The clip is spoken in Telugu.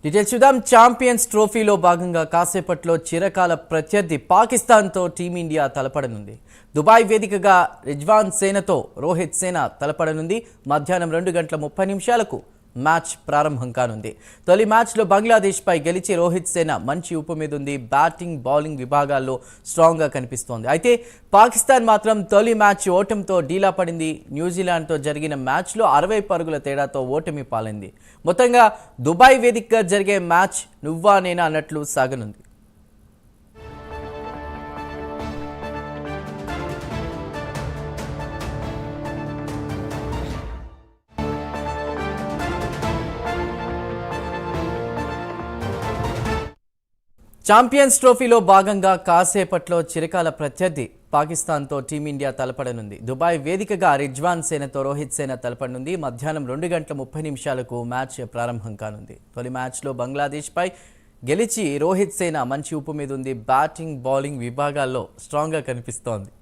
డీటెయిల్స్ చూద్దాం. ఛాంపియన్స్ ట్రోఫీలో భాగంగా కాసేపట్లో చిరకాల ప్రత్యర్థి పాకిస్తాన్తో టీమిండియా తలపడనుంది. దుబాయ్ వేదికగా రిజ్వాన్ సేనతో రోహిత్ సేన తలపడనుంది. మధ్యాహ్నం 2:30 మ్యాచ్ ప్రారంభం కానుంది. తొలి మ్యాచ్లో బంగ్లాదేశ్పై గెలిచి రోహిత్ సేన మంచి ఊపు మీద ఉంది. బ్యాటింగ్ బౌలింగ్ విభాగాల్లో స్ట్రాంగ్గా కనిపిస్తోంది. అయితే పాకిస్తాన్ మాత్రం తొలి మ్యాచ్ ఓటమితో డీలా పడింది. న్యూజిలాండ్తో జరిగిన మ్యాచ్లో 60 పరుగుల తేడాతో ఓటమి పాలైంది. మొత్తంగా దుబాయ్ వేదికగా జరిగే మ్యాచ్ నువ్వా నేనా అన్నట్లు సాగనుంది. ఛాంపియన్స్ ట్రోఫీలో భాగంగా కాసేపట్లో చిరకాల ప్రత్యర్థి పాకిస్తాన్తో టీమిండియా తలపడనుంది. దుబాయ్ వేదికగా రిజ్వాన్ సేనతో రోహిత్ సేన తలపడనుంది. మధ్యాహ్నం 2:30 మ్యాచ్ ప్రారంభం కానుంది. తొలి మ్యాచ్లో బంగ్లాదేశ్పై గెలిచి రోహిత్ సేన మంచి ఊపు మీద ఉంది. బ్యాటింగ్ బౌలింగ్ విభాగాల్లో స్ట్రాంగ్గా కనిపిస్తోంది.